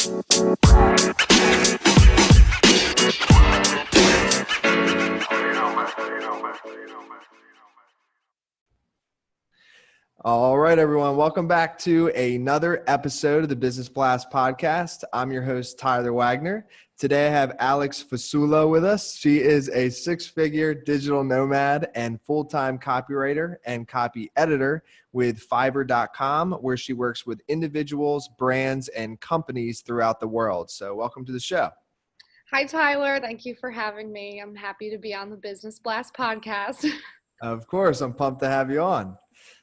All right, everyone. Welcome back to another episode of the Business Blast podcast. I'm your host, Tyler Wagner. Today, I have Alex Fasulo with us. She is a six-figure digital nomad and full-time copywriter and copy editor with Fiverr.com, where she works with individuals, brands, and companies throughout the world. So welcome to the show. Hi, Tyler. Thank you for having me. I'm happy to be on the Business Blast podcast. Of course. I'm pumped to have you on.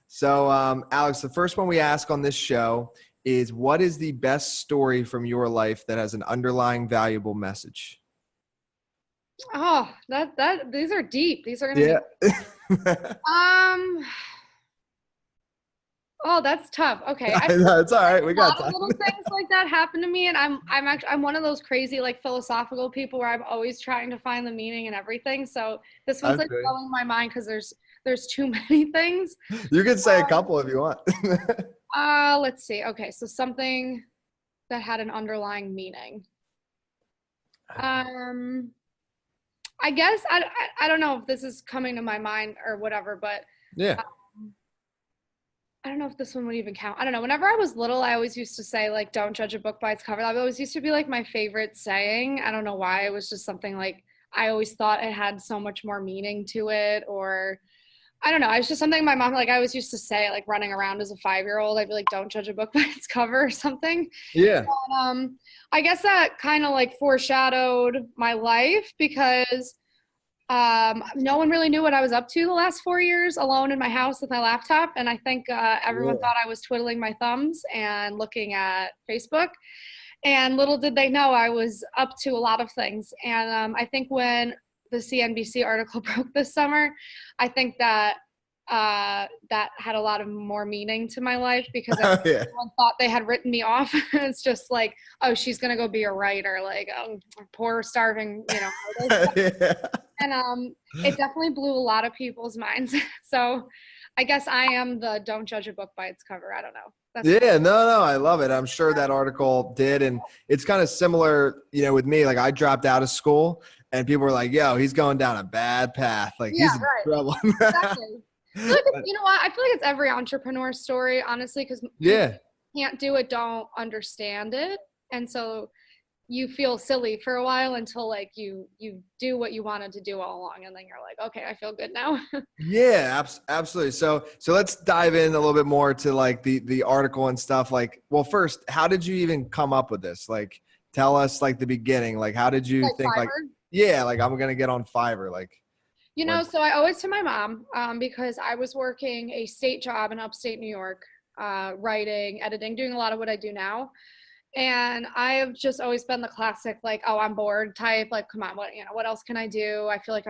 So, Alex, the first one we ask on this show is, what is the best story from your life that has an underlying valuable message? Oh, these are deep. These are going to be. Oh, that's tough. Okay. It's all right. We got time. Little things like that happen to me, and I'm one of those crazy like philosophical people where I'm always trying to find the meaning in everything. So this one's like blowing my mind because there's too many things. You can say a couple if you want. Let's see. Okay, so something that had an underlying meaning. I guess I don't know if this is coming to my mind or whatever, but yeah. I don't know if this one would even count. I don't know. Whenever I was little, I always used to say, like, don't judge a book by its cover. That always used to be, like, my favorite saying. I don't know why. It was just something, like, I always thought it had so much more meaning to it. Or, I don't know. It's just something my mom, like, I always used to say, like, running around as a 5-year-old. I'd be like, don't judge a book by its cover or something. Yeah. But, I guess that kind of, like, foreshadowed my life because no one really knew what I was up to the last 4 years alone in my house with my laptop. And I think everyone thought I was twiddling my thumbs and looking at Facebook. And little did they know I was up to a lot of things. And I think when the CNBC article broke this summer, I think that that had a lot of more meaning to my life because everyone thought they had written me off. It's just like, oh, she's going to go be a writer, like, oh, poor starving, you know. And it definitely blew a lot of people's minds. So I guess I am the don't judge a book by its cover. I don't know. No, I love it. I'm sure that article did. And it's kind of similar, you know, with me. Like, I dropped out of school and people were like, yo, he's going down a bad path. Like, he's in trouble. Exactly. You know what? I feel like it's every entrepreneur story, honestly, because you can't do it, don't understand it. And so you feel silly for a while until like you do what you wanted to do all along. And then you're like, okay, I feel good now. Yeah, absolutely. So let's dive in a little bit more to like the article and stuff. Like, well, first, how did you even come up with this? Like, tell us like the beginning. Like, how did you think Fiverr? like I'm going to get on Fiverr? Like, you know, so I owe it to my mom because I was working a state job in upstate New York, writing, editing, doing a lot of what I do now. And I have just always been the classic, like, oh, I'm bored type, like, come on, what else can I do? I feel like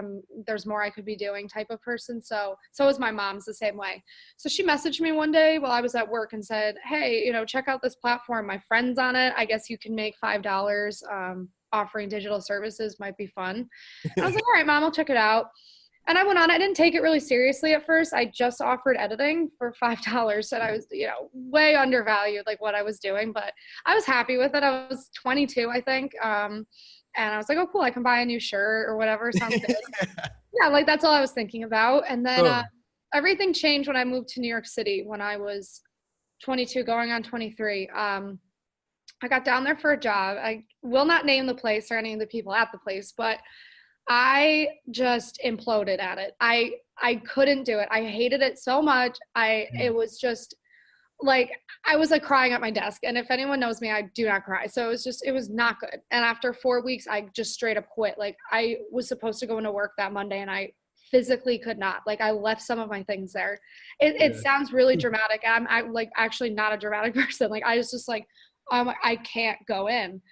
there's more I could be doing type of person. So is my mom's the same way. So she messaged me one day while I was at work and said, hey, you know, check out this platform. My friend's on it. I guess you can make $5 offering digital services, might be fun. I was like, all right, mom, I'll check it out. And I went on. I didn't take it really seriously at first. I just offered editing for $5, and I was, you know, way undervalued, like what I was doing. But I was happy with it. I was 22, I think, and I was like, oh, cool, I can buy a new shirt or whatever. Sounds good. Yeah, like that's all I was thinking about. And then everything changed when I moved to New York City when I was 22, going on 23. I got down there for a job. I will not name the place or any of the people at the place, but I just imploded at it. I couldn't do it. I hated it so much. It was just like, I was like crying at my desk. And if anyone knows me, I do not cry. So it was not good. And after 4 weeks, I just straight up quit. Like, I was supposed to go into work that Monday and I physically could not. Like, I left some of my things there. It sounds really dramatic. I'm like actually not a dramatic person. Like, I was just like, I can't go in.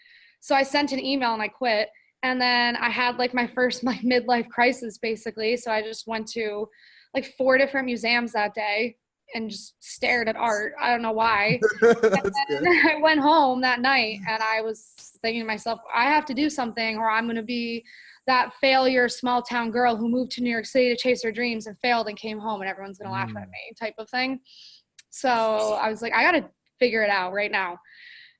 So I sent an email and I quit. And then I had like my first like midlife crisis basically. So I just went to like 4 different museums that day and just stared at art. I don't know why. And then I went home that night and I was thinking to myself, I have to do something or I'm going to be that failure small town girl who moved to New York City to chase her dreams and failed and came home and everyone's going to laugh at me type of thing. So I was like, I got to figure it out right now.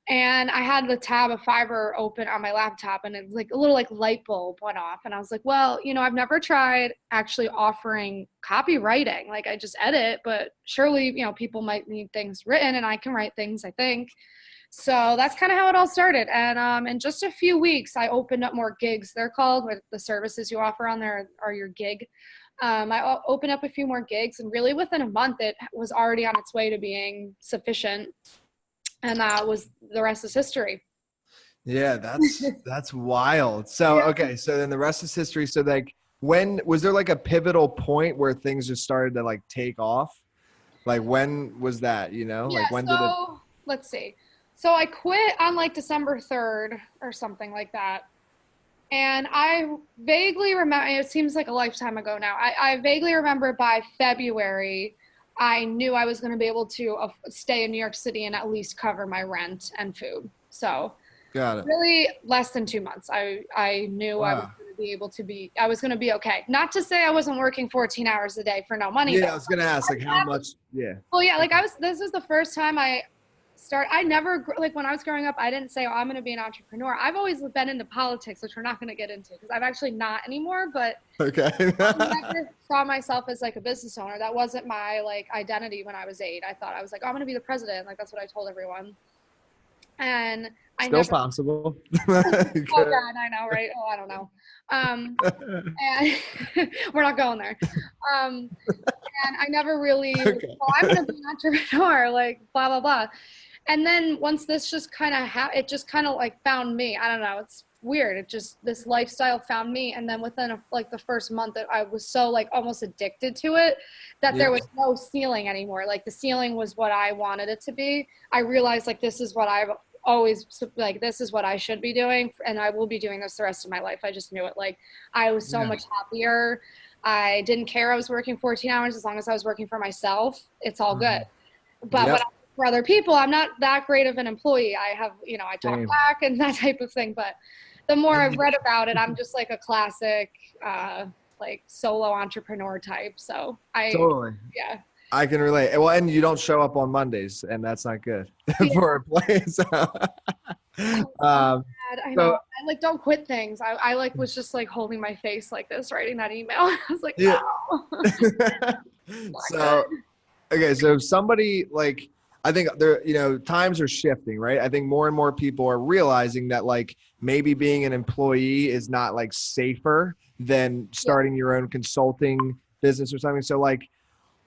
And I had the tab of Fiverr open on my laptop, and it was like a little like light bulb went off. And I was like, well, I've never tried actually offering copywriting. Like I just edit, but surely, people might need things written and I can write things, I think. So that's kind of how it all started. And in just a few weeks, I opened up more gigs. They're called, where the services you offer on there are your gig. I opened up a few more gigs, and really within a month, it was already on its way to being sufficient. And that was, the rest is history. Yeah, that's wild. So, okay. So then the rest is history. So like, when was there like a pivotal point where things just started to like take off? Like when was that, like when did it? Let's see. So I quit on like December 3rd or something like that. And I vaguely remember, it seems like a lifetime ago now. I vaguely remember by February, I knew I was going to be able to stay in New York City and at least cover my rent and food. So Got it. Really less than 2 months. I knew I was going to be able to I was going to be okay. Not to say I wasn't working 14 hours a day for no money. Yeah, I was going to ask like how much, yeah. Well, yeah, like this is the first time I never, like when I was growing up, I didn't say, oh, I'm going to be an entrepreneur. I've always been into politics, which we're not going to get into because I'm actually not anymore, but okay. I never saw myself as like a business owner. That wasn't my like identity when I was 8. I thought I was like, oh, I'm going to be the president. Like that's what I told everyone. And Still possible. Oh God, I know, right? Oh, I don't know. And we're not going there. And I never really, I'm going to be an entrepreneur, like blah, blah, blah. And then once this just kind of it just kind of like found me. I don't know. It's weird. It just, this lifestyle found me. And then within like the first month that I was so like almost addicted to it that there was no ceiling anymore. Like the ceiling was what I wanted it to be. I realized like, this is what I've always like, this is what I should be doing. And I will be doing this the rest of my life. I just knew it. Like I was so much happier. I didn't care I was working 14 hours as long as I was working for myself. It's all good. But when I work for other people, I'm not that great of an employee. I have, I talk back and that type of thing. But the more I've read about it, I'm just like a classic, like solo entrepreneur type. So yeah. I can relate. Well, and you don't show up on Mondays, and that's not good for a place. I know. I like don't quit things. I like was just like holding my face like this, writing that email. I was like, So, okay, so somebody like, I think there, times are shifting, right? I think more and more people are realizing that like maybe being an employee is not like safer than starting your own consulting business or something. So like,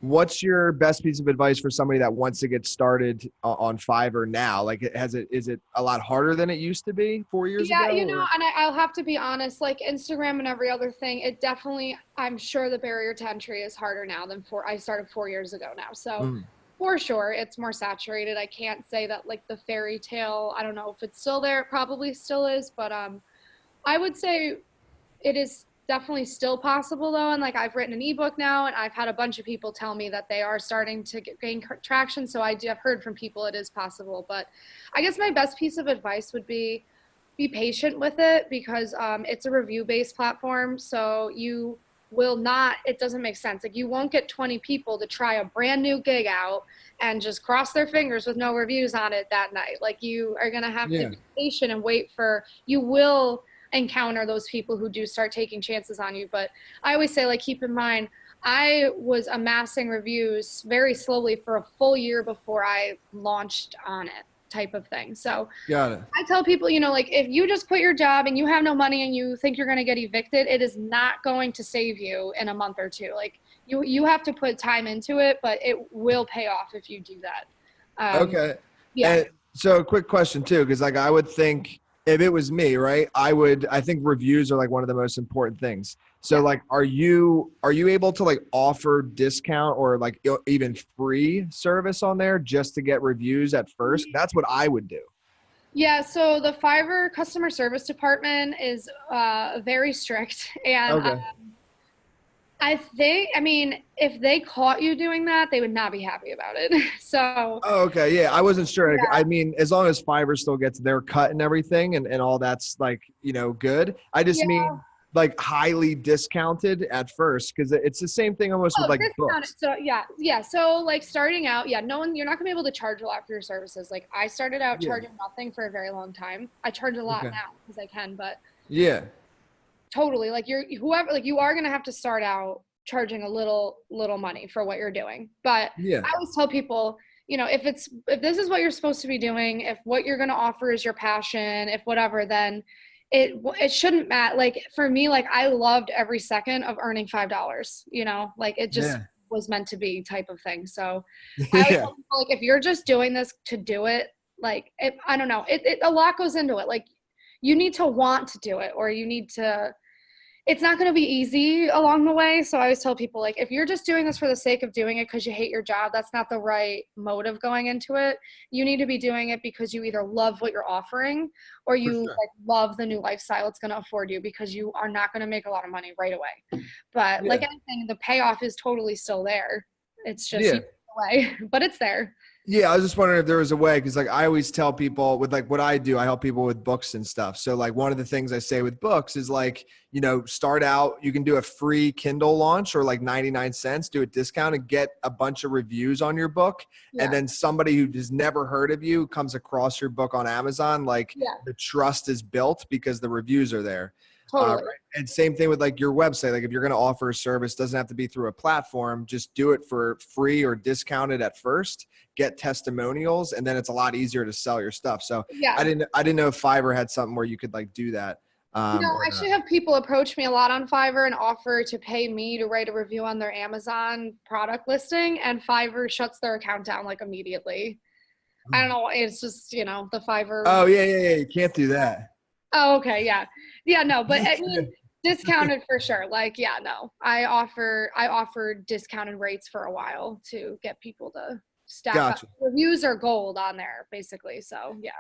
what's your best piece of advice for somebody that wants to get started on Fiverr now? Like, is it a lot harder than it used to be 4 years ago? Yeah, and I'll have to be honest, like Instagram and every other thing, it definitely, I'm sure the barrier to entry is harder now than I started 4 years ago now. So for sure, it's more saturated. I can't say that like the fairy tale, I don't know if it's still there, it probably still is, but I would say it is definitely still possible though. And like I've written an ebook now and I've had a bunch of people tell me that they are starting to gain traction. So I've heard from people it is possible, but I guess my best piece of advice would be patient with it because it's a review based platform. So you will not, it doesn't make sense. Like you won't get 20 people to try a brand new gig out and just cross their fingers with no reviews on it that night. Like you are going to have to be patient and wait you will encounter those people who do start taking chances on you. But I always say, like, keep in mind, I was amassing reviews very slowly for a full year before I launched on it type of thing. So got it. I tell people, like if you just quit your job and you have no money and you think you're going to get evicted, it is not going to save you in a month or two. Like you have to put time into it, but it will pay off if you do that. Okay. Yeah. And so a quick question too, because like I would think, if it was me, right, I think reviews are like one of the most important things. So like, are you able to like offer discount or like even free service on there just to get reviews at first? That's what I would do. Yeah. So the Fiverr customer service department is very strict. And I mean, if they caught you doing that, they would not be happy about it. So. Oh, okay. Yeah. I wasn't sure. Yeah. I mean, as long as Fiverr still gets their cut and everything and all that's like, good. I just mean like highly discounted at first? Because it's the same thing almost with like Discounted. books. So yeah. So like starting out, you're not gonna be able to charge a lot for your services. Like I started out Yeah. charging nothing for a very long time. I charge a lot Okay. now because I can, but Yeah. totally, like whoever, like you are gonna have to start out charging a little money for what you're doing. But Yeah. I always tell people, if this is what you're supposed to be doing, if what you're gonna offer is your passion, if whatever, then it shouldn't matter. Like for me, like I loved every second of earning $5. Like it just Yeah. was meant to be type of thing. So I always Yeah. tell people, like if you're just doing this to do it, like I don't know, a lot goes into it. Like you need to want to do it, or you need to, it's not going to be easy along the way. So I always tell people, like, if you're just doing this for the sake of doing it because you hate your job, that's not the right motive going into it. You need to be doing it because you either love what you're offering, or For you sure. like love the new lifestyle it's going to afford you, because you are not going to make a lot of money right away. But like Yeah. anything, the payoff is totally still there. It's just Yeah. you away, but it's there. Yeah, I was just wondering if there was a way, because like I always tell people with like what I do, I help people with books and stuff. So like one of the things I say with books is like, start out, you can do a free Kindle launch or like 99 cents, do a discount and get a bunch of reviews on your book. Yeah. And then somebody who has never heard of you comes across your book on Amazon, like Yeah. the trust is built because the reviews are there. Totally. Right. And same thing with like your website. Like if you're going to offer a service, doesn't have to be through a platform. Just do it for free or discounted at first. Get testimonials, and then it's a lot easier to sell your stuff. So Yeah. I didn't know if Fiverr had something where you could like do that. I actually have people approach me a lot on Fiverr and offer to pay me to write a review on their Amazon product listing, and Fiverr shuts their account down like immediately. I don't know. It's just, the Fiverr. Oh yeah. You can't do that. Oh, okay. Yeah. Yeah, no, but I mean, discounted for sure. Like, yeah, no, I offer discounted rates for a while to get people to stack Gotcha. up. Reviews are gold on there basically. So yeah.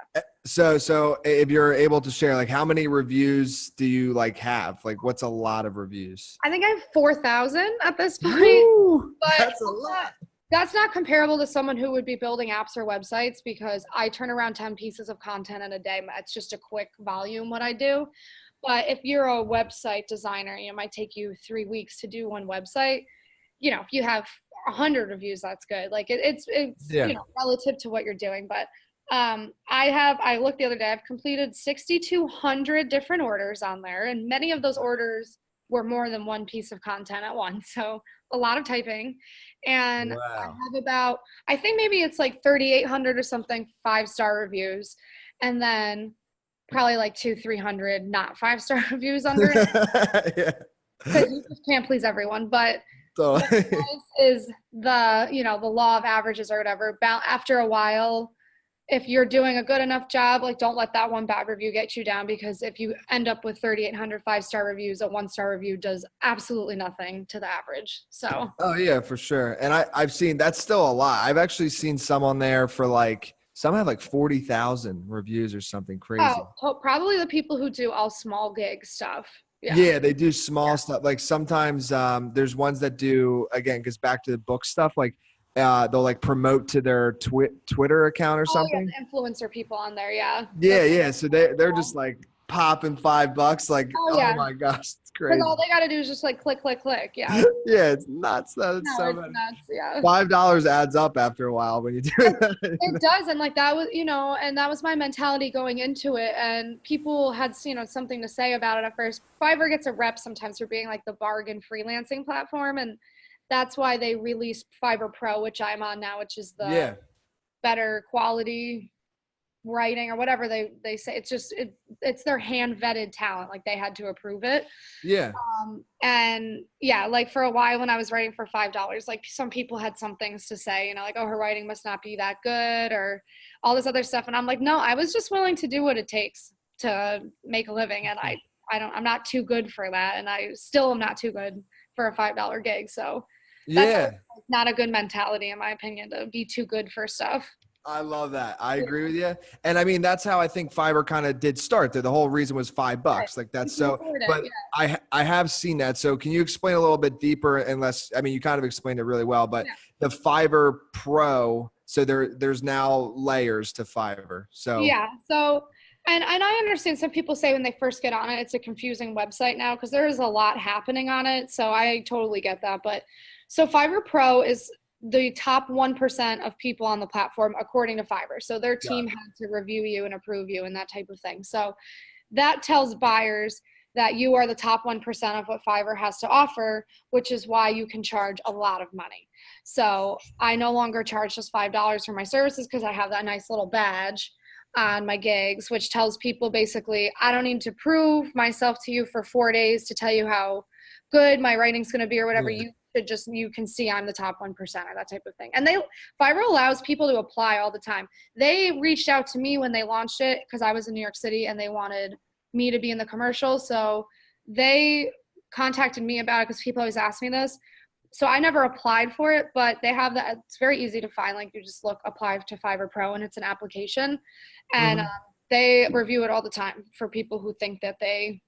So if you're able to share, like how many reviews do you like have? Like what's a lot of reviews? I think I have 4,000 at this point. Woo, but that's a lot. That's not comparable to someone who would be building apps or websites, because I turn around 10 pieces of content in a day. It's just a quick volume what I do. But if you're a website designer, it might take you 3 weeks to do one website. If you have 100 reviews, that's good. Like it's Yeah. relative to what you're doing. But I looked the other day, I've completed 6,200 different orders on there, and many of those orders were more than one piece of content at once. So a lot of typing. And Wow. I think maybe it's like 3,800 or something 5-star reviews, and then probably like 200-300 not 5-star reviews under it. Yeah. Because you just can't please everyone. But So what's nice is the law of averages or whatever. After a while, if you're doing a good enough job, like don't let that one bad review get you down, because if you end up with 3,800 5-star reviews, a 1-star review does absolutely nothing to the average. So. Oh yeah, for sure. And I've seen that's still a lot. I've actually seen some on there for like some have like 40,000 reviews or something crazy. Probably the people who do all small gig stuff. Yeah, they do small stuff. Like sometimes there's ones that do, again, because back to the book stuff, like they'll like promote to their Twitter account or something. Yeah, the influencer people on there. Yeah. Yeah. So they're just like popping $5. Like, yeah. Oh my gosh, it's crazy. Because all they got to do is just like click. Yeah. Yeah, it's nuts. It's so it's bad. nuts. Yeah. $5 adds up after a while when you do that. It does. And like that was, and that was my mentality going into it. And people had, something to say about it at first. Fiverr gets a rep sometimes for being like the bargain freelancing platform. And that's why they released Fiverr Pro, which I'm on now, which is the better quality writing or whatever they say. It's just it's their hand vetted talent, like they had to approve it. And yeah, like for a while when I was writing for $5, like some people had some things to say, like, oh, her writing must not be that good or all this other stuff, and I'm like, no, I was just willing to do what it takes to make a living, and I'm not too good for that, and I still am not too good for a $5 gig. So that's not a good mentality in my opinion, to be too good for stuff. I love that. I agree with you. And I mean, that's how I think Fiverr kind of did start. The whole reason was $5. Like that's so, but I have seen that. So can you explain a little bit deeper, unless, I mean, you kind of explained it really well, but the Fiverr Pro, so there's now layers to Fiverr. So yeah. So, And I understand some people say when they first get on it, it's a confusing website now because there is a lot happening on it. So I totally get that. But so Fiverr Pro is the top 1% of people on the platform, according to Fiverr. So their team had to review you and approve you and that type of thing. So that tells buyers that you are the top 1% of what Fiverr has to offer, which is why you can charge a lot of money. So I no longer charge just $5 for my services because I have that nice little badge on my gigs, which tells people basically, I don't need to prove myself to you for 4 days to tell you how good my writing's going to be or whatever. You should just, you can see I'm the top 1% or that type of thing. And Fiverr allows people to apply all the time. They reached out to me when they launched it because I was in New York City and they wanted me to be in the commercial. So they contacted me about it because people always ask me this. So I never applied for it, but they have that. It's very easy to find. Like you just apply to Fiverr Pro and it's an application and they review it all the time for people who think that they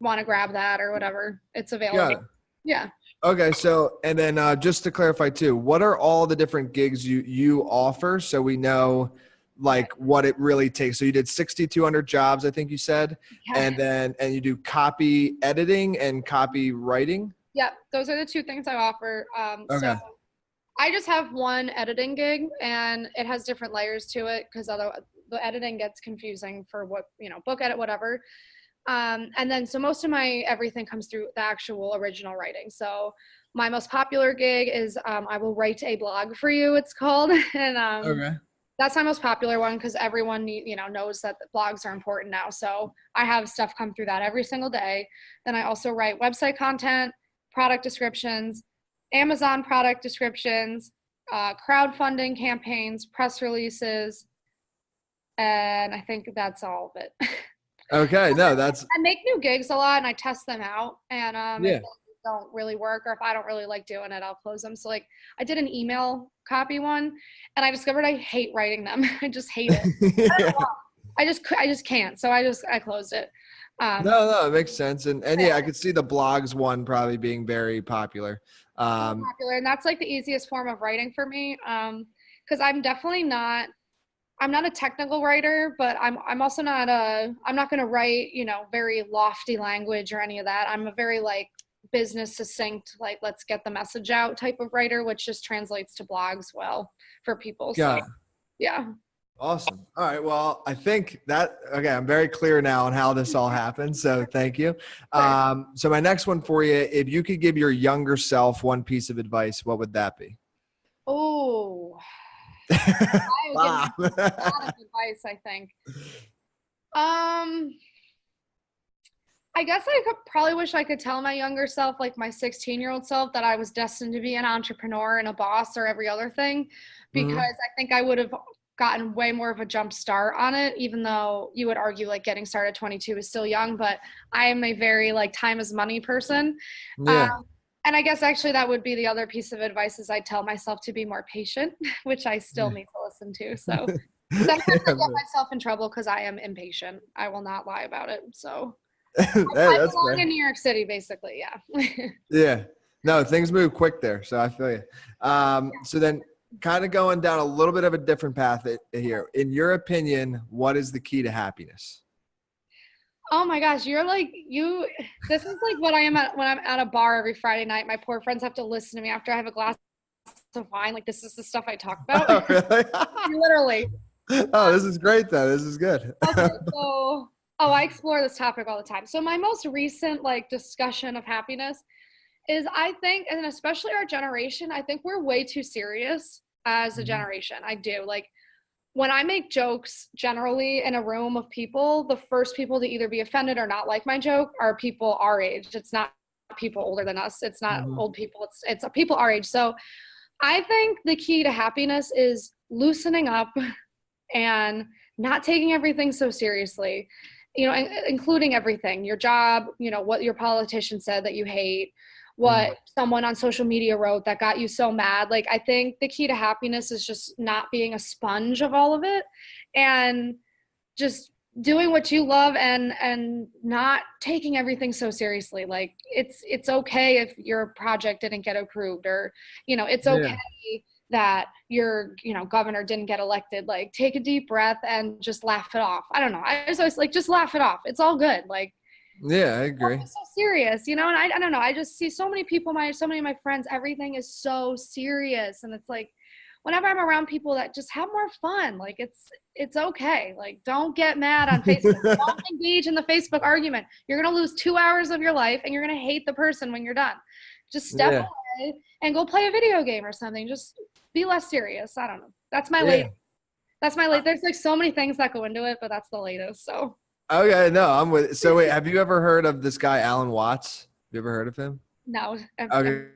want to grab that or whatever. It's available. Yeah. Okay. So, and then just to clarify too, what are all the different gigs you offer? So we know like what it really takes. So you did 6,200 jobs, I think you said, and you do copy editing and copy writing. Yep, those are the two things I offer. So I just have one editing gig, and it has different layers to it because otherwise the editing gets confusing for what, book edit, whatever. And then so most of my everything comes through the actual original writing. So my most popular gig is I will write a blog for you, it's called. And that's my most popular one because everyone knows that the blogs are important now. So I have stuff come through that every single day. Then I also write website content, product descriptions, Amazon product descriptions, crowdfunding campaigns, press releases, and I think that's all of it. Okay, no, I make new gigs a lot and I test them out, and if they don't really work or if I don't really like doing it, I'll close them. So like I did an email copy one and I discovered I hate writing them. I just hate it. I don't know. I just can't. So I closed it. No, it makes sense. And I could see the blogs one probably being very popular. Popular, and that's like the easiest form of writing for me. Because I'm not a technical writer, but I'm also not I'm not going to write, very lofty language or any of that. I'm a very like business succinct, like let's get the message out type of writer, which just translates to blogs well for people. So yeah. Awesome. All right. Well, I think I'm very clear now on how this all happened. So thank you. So my next one for you, if you could give your younger self one piece of advice, what would that be? Oh, I would give a lot of advice, I think. I guess I could probably wish I could tell my younger self, like my 16-year-old self, that I was destined to be an entrepreneur and a boss or every other thing, because I think I would have gotten way more of a jump start on it, even though you would argue like getting started at 22 is still young, but I am a very like time is money person. And I guess actually that would be the other piece of advice is I tell myself to be more patient, which I still need to listen to. So sometimes I get myself in trouble because I am impatient. I will not lie about it. So I belong in New York City, basically. Yeah. No, things move quick there. So I feel you. So then kind of going down a little bit of a different path here. In your opinion, what is the key to happiness? Oh my gosh, this is like what I am when I'm at a bar every Friday night. My poor friends have to listen to me after I have a glass of wine. Like this is the stuff I talk about. Oh, really? Literally. Oh, this is great though. This is good. Okay, so I explore this topic all the time. So my most recent like discussion of happiness is I think, and especially our generation, I think we're way too serious as a generation. I do. Like when I make jokes generally in a room of people, the first people to either be offended or not like my joke are people our age. It's not people older than us. It's not old people. It's people our age. So I think the key to happiness is loosening up and not taking everything so seriously, including everything, your job, what your politician said that you hate, what someone on social media wrote that got you so mad. Like, I think the key to happiness is just not being a sponge of all of it and just doing what you love and not taking everything so seriously. Like it's okay if your project didn't get approved or, it's okay that your, governor didn't get elected. Like, take a deep breath and just laugh it off. I don't know. I was always like, just laugh it off. It's all good. Like, yeah, I agree. it's so serious, and I don't know. I just see so many people, so many of my friends, everything is so serious. And it's like, whenever I'm around people that just have more fun, like it's okay. Like, don't get mad on Facebook. Don't engage in the Facebook argument. You're going to lose 2 hours of your life and you're going to hate the person when you're done. Just step away and go play a video game or something. Just be less serious. I don't know. That's my latest. There's like so many things that go into it, but that's the latest. So. Okay, no, I'm with. So wait, have you ever heard of this guy, Alan Watts? Have you ever heard of him? No. Okay.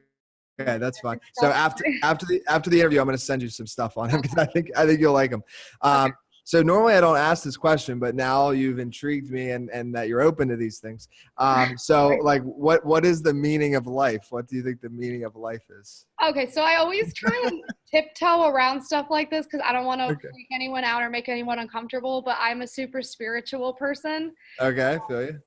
Okay, that's fine. So after the interview, I'm going to send you some stuff on him because I think you'll like him. Okay. So normally I don't ask this question, but now you've intrigued me and that you're open to these things. So like, what is the meaning of life? What do you think the meaning of life is? Okay, so I always try and tiptoe around stuff like this because I don't want to freak anyone out or make anyone uncomfortable. But I'm a super spiritual person. Okay, I feel you.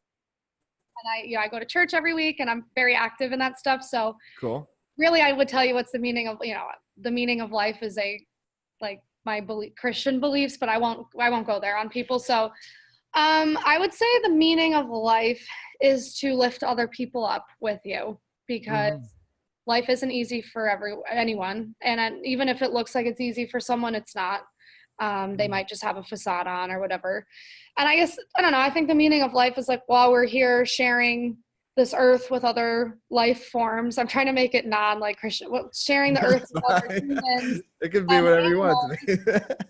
And I go to church every week, and I'm very active in that stuff. So cool. Really, I would tell you what's the meaning of the meaning of life is my Christian beliefs, but I won't go there on people. So I would say the meaning of life is to lift other people up with you, because life isn't easy for anyone. And even if it looks like it's easy for someone, it's not. They might just have a facade on or whatever. And I guess, I don't know, I think the meaning of life is like, while we're here sharing this earth with other life forms, I'm trying to make it like Christian, sharing the earth with other humans. It could be whatever you want to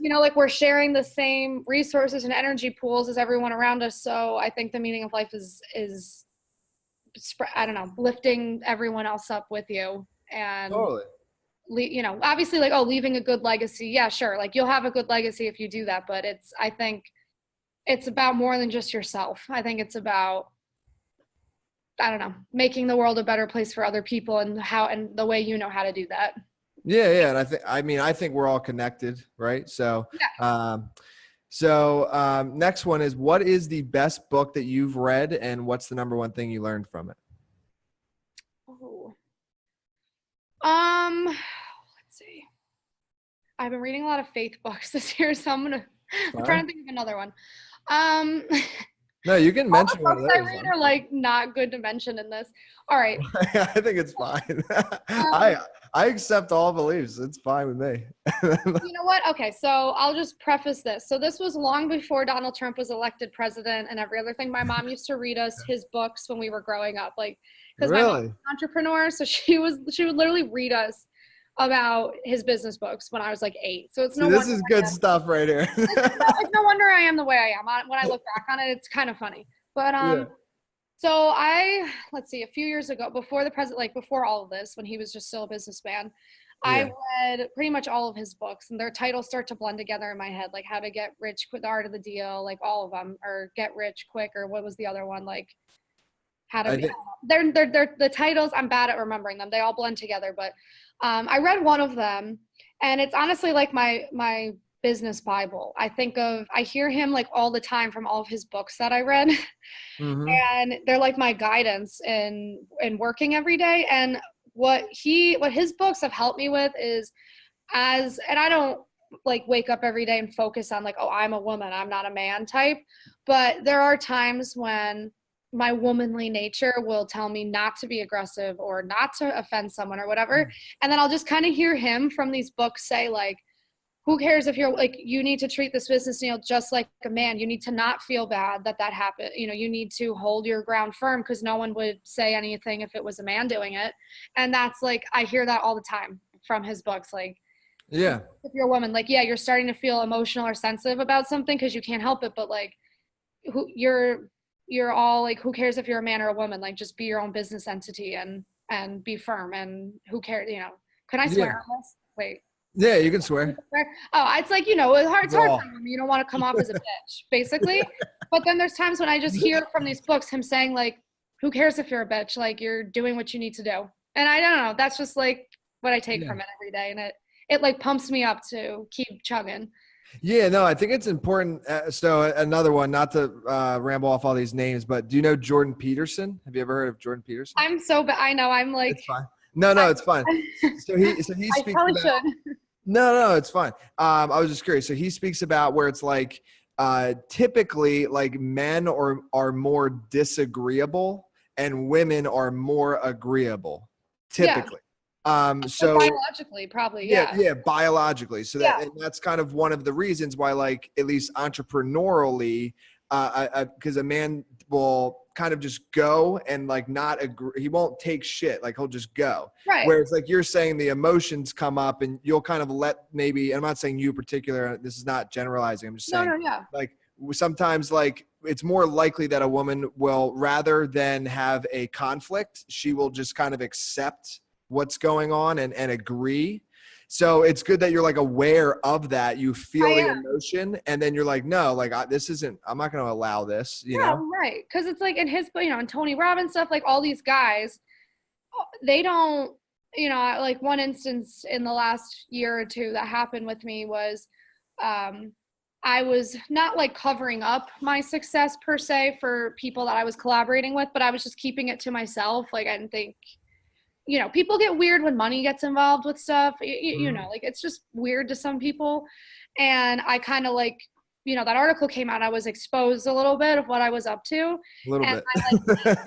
be. Like, we're sharing the same resources and energy pools as everyone around us. So I think the meaning of life is I don't know, lifting everyone else up with you. And totally. Obviously, like, leaving a good legacy. Yeah, sure. Like, you'll have a good legacy if you do that, but I think it's about more than just yourself. I think it's about, I don't know, making the world a better place for other people, and the way you know how to do that. Yeah. And I think we're all connected, right? So, next one is, what is the best book that you've read, and what's the number one thing you learned from it? Let's see. I've been reading a lot of faith books this year, so I'm trying to think of another one. No, you can mention one of those. I read are like not good to mention in this. All right. I think it's fine. I accept all beliefs. It's fine with me. You know what? Okay, so I'll just preface this. So this was long before Donald Trump was elected president and every other thing. My mom used to read us his books when we were growing up, like, because my mom's an entrepreneur, so she would literally read us about his business books when I was like 8. So it's this is good stuff right here. It's no wonder I am the way I am. When I look back on it, it's kind of funny. But so let's see, a few years ago, before the president, like before all of this, when he was just still a businessman, I read pretty much all of his books, and their titles start to blend together in my head, like How to Get Rich Quick, The Art of the Deal, like all of them, or Get Rich Quick, or what was the other one, like How to. They're the titles. I'm bad at remembering them. They all blend together, but I read one of them, and it's honestly like my business Bible. I hear him like all the time from all of his books that I read, and they're like my guidance in working every day. And what his books have helped me with is, and I don't like wake up every day and focus on like, oh, I'm a woman, I'm not a man type, but there are times when my womanly nature will tell me not to be aggressive or not to offend someone or whatever. And then I'll just kind of hear him from these books say like, who cares if you're like, you need to treat this business deal just like a man. You need to not feel bad that happened. You need to hold your ground firm, because no one would say anything if it was a man doing it. And that's like, I hear that all the time from his books. Like, if you're a woman, like, yeah, you're starting to feel emotional or sensitive about something because you can't help it. But like, you're all like, who cares if you're a man or a woman? Like, just be your own business entity and be firm, and who cares, Can I swear on this? Wait. Yeah, you can swear. Oh, it's like, it's hard for him. You don't want to come off as a bitch, basically. But then there's times when I just hear from these books him saying like, who cares if you're a bitch? Like, you're doing what you need to do. And I don't know, that's just like what I take from it every day. And it like pumps me up to keep chugging. Yeah, no, I think it's important. So another one, not to ramble off all these names, but do you know Jordan Peterson? Have you ever heard of Jordan Peterson? I'm so bad. I know. I'm like, it's fine. No, it's fine. So he speaks I probably should. No, it's fine. I was just curious. So he speaks about where it's like typically like men are more disagreeable and women are more agreeable, Yeah. typically. But So biologically, probably. Yeah. yeah, biologically. So Yeah. that's kind of one of the reasons why, like, at least entrepreneurially, because a man will kind of just go and like not agree. He won't take shit. Like he'll just go. Right. Whereas like you're saying the emotions come up and you'll kind of let maybe, and I'm not saying you in particular, this is not generalizing. I'm just No, saying no, yeah. like sometimes like it's more likely that a woman will, rather than have a conflict, she will just kind of accept what's going on and agree. So it's good that you're like aware of that. You feel I the am. emotion and then you're like, no, like this isn't, I'm not going to allow this, you Yeah, know? right. Because it's like in his, and Tony Robbins stuff, like all these guys, they don't, like one instance in the last year or two that happened with me was I was not like covering up my success per se for people that I was collaborating with, but I was just keeping it to myself. Like I didn't think, people get weird when money gets involved with stuff, like it's just weird to some people. And I kind of like, that article came out, I was exposed a little bit of what I was up to. A little And bit.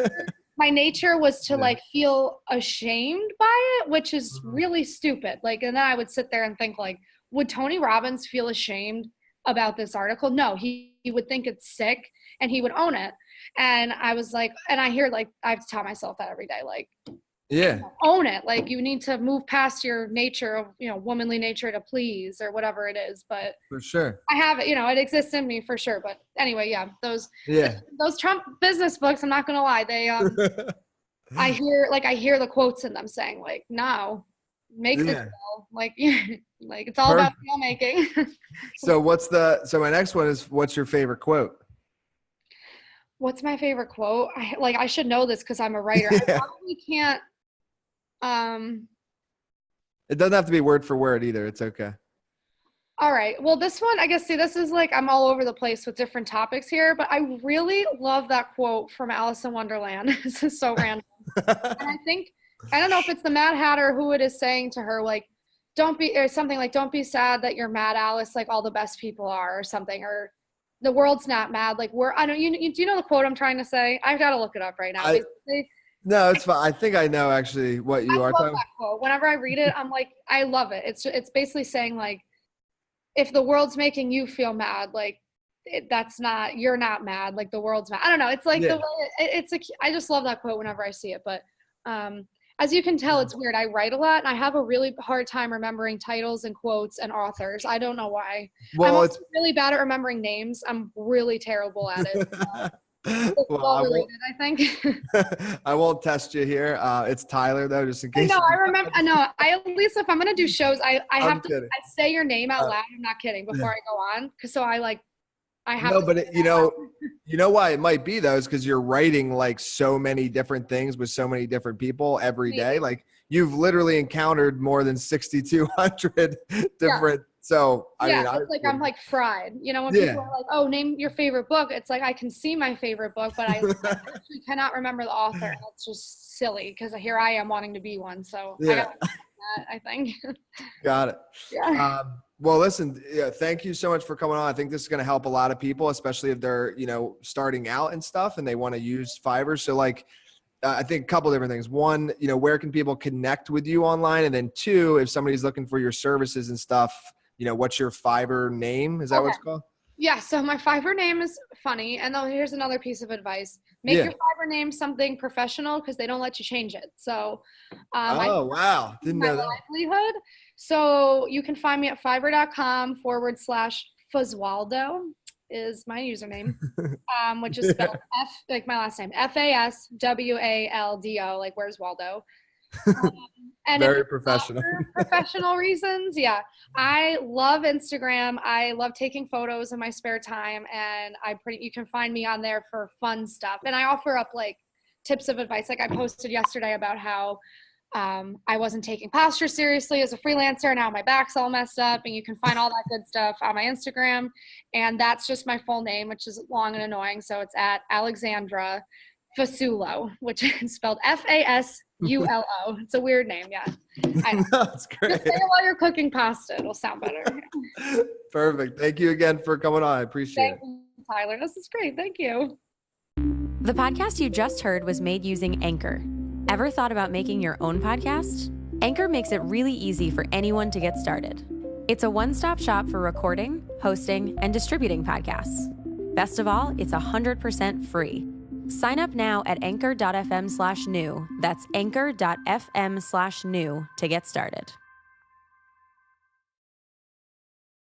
my nature was to Yeah. like feel ashamed by it, which is Mhm. really stupid. Like, and then I would sit there and think like, would Tony Robbins feel ashamed about this article? No, he would think it's sick and he would own it. And I was like, and I hear like, I have to tell myself that every day, like, Yeah, own it. Like you need to move past your nature of, womanly nature to please or whatever it is. But for sure. I have it, it exists in me for sure. But anyway, yeah, Yeah. those Trump business books, I'm not gonna lie, they I hear the quotes in them saying like, no, make the Yeah. deal. Like like it's all about Perfect. deal making. So so my next one is, what's your favorite quote? What's my favorite quote? I should know this because I'm a writer. I Yeah. probably can't um It doesn't have to be word for word either. It's okay. all right. Well, this one, I guess, see, this is like I'm all over the place with different topics here, but I really love that quote from Alice in Wonderland. This is so random. And I think, I don't know if it's the Mad Hatter who it is saying to her, like, or something like, don't be sad that you're mad, Alice, like all the best people are, or something, or the world's not mad. Like, I don't, do you know the quote I'm trying to say? I've got to look it up right now. I Basically, No, it's fine. I think I know actually what I you are love talking. that quote. Whenever I read it, I'm like, I love it. It's basically saying, like, if the world's making you feel mad, like you're not mad, like the world's mad. I don't know. It's like the Yeah. way I just love that quote whenever I see it. But as you can tell, it's weird. I write a lot and I have a really hard time remembering titles and quotes and authors. I don't know why. I'm Well, also it's really bad at remembering names. I'm really terrible at it. It's well, all related, I think. I won't test you here. It's Tyler though, just in I case. know. I remember. I know. I at least if I'm gonna do shows, I I'm have to. kidding. I say your name out Uh, loud. I'm not kidding. yeah. Before I go on, because so I have No, to say but it out loud. you know why it might be though, is because you're writing like so many different things with so many different people every day. Maybe. Like you've literally encountered more than 6,200 Yeah. different. So I Yeah. mean, I It's like I'm would. like fried. When people Yeah. are like, "Oh, name your favorite book," it's like I can see my favorite book, but I actually cannot remember the author, and that's just silly because here I am wanting to be one. So I got Yeah. that. I think. Got it. Yeah. Well, listen, yeah, thank you so much for coming on. I think this is going to help a lot of people, especially if they're, starting out and stuff and they want to use Fiverr. So like, I think a couple different things. One, where can people connect with you online? And then two, if somebody's looking for your services and stuff, what's your Fiverr name? Is that what Okay. it's called? Yeah, so my Fiverr name is funny. And then here's another piece of advice. Make Yeah. your Fiverr name something professional because they don't let you change it. So I Oh, wow. Didn't my know that. livelihood. So you can find me at fiverr.com/Fasualdo is my username, which is spelled Yeah. like my last name, FASWALDO, like where's Waldo? Um, and if Very it's not professional. for professional reasons, yeah, I love Instagram. I love taking photos in my spare time, and you can find me on there for fun stuff. And I offer up like tips of advice. Like I posted yesterday about how I wasn't taking posture seriously as a freelancer. Now my back's all messed up, and you can find all that good stuff on my Instagram. And that's just my full name, which is long and annoying. So it's at Alexandra Fasulo, which is spelled Fasulo. It's a weird name, yeah. I know. That's great. Just say it while you're cooking pasta. It'll sound better. Perfect. Thank you again for coming on. I appreciate it. Thank you, Tyler. This is great. Thank you. The podcast you just heard was made using Anchor. Ever thought about making your own podcast? Anchor makes it really easy for anyone to get started. It's a one-stop shop for recording, hosting, and distributing podcasts. Best of all, it's 100% free. Sign up now at anchor.fm/new. That's anchor.fm/new to get started.